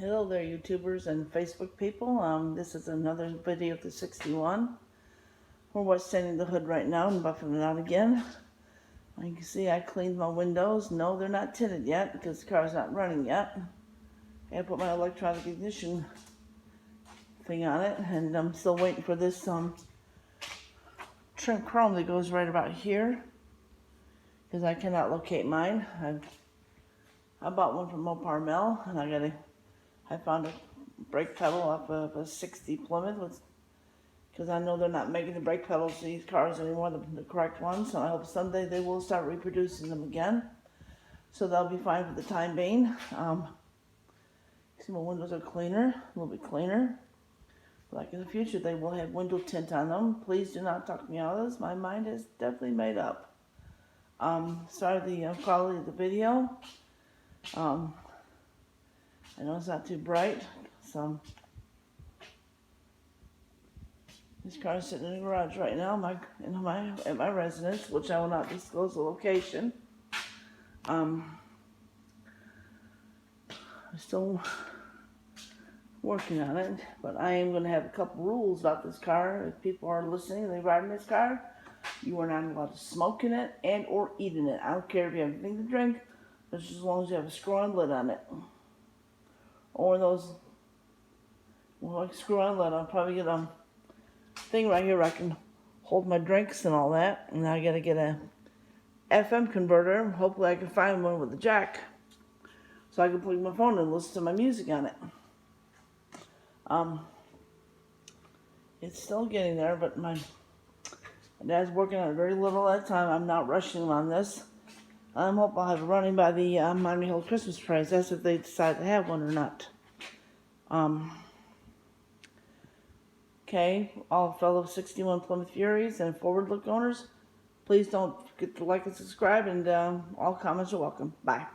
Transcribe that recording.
Hello there, YouTubers and Facebook people. This is another video of the 61. We're what's sanding the hood right now and buffing it out again. You can see I cleaned my windows. No, they're not tinted yet because the car's not running yet. I put my electronic ignition thing on it, and I'm still waiting for this trim chrome that goes right about here because I cannot locate mine. I bought one from Mopar Mel, and I found a brake pedal off of a 60 Plymouth because I know they're not making the brake pedals in these cars anymore, the correct ones, and I hope someday they will start reproducing them again. So they'll be fine for the time being. See, my windows are cleaner, a little bit cleaner. Like in the future, they will have window tint on them. Please do not talk me out of this. My mind is definitely made up. Sorry the quality of the video. I know it's not too bright, so this car is sitting in the garage right now, at my residence, which I will not disclose the location. I'm still working on it, but I am going to have a couple rules about this car. If people are listening and they ride in this car, you are not allowed to smoke in it and or eat in it. I don't care if you have anything to drink, just as long as you have a screw-on lid on it. Or those, well, like screw-on lid, I'll probably get a thing right here where I can hold my drinks and all that. And I gotta get a FM converter. Hopefully I can find one with a jack, so I can plug my phone and listen to my music on it. It's still getting there, but my dad's working on it very little at a time. I'm not rushing him on this. I hope I'll have it running by the Miami Hill Christmas prize. That's if they decide to have one or not. Okay, all fellow 61 Plymouth Furies and Forward Look owners, please don't forget to like and subscribe, and all comments are welcome. Bye.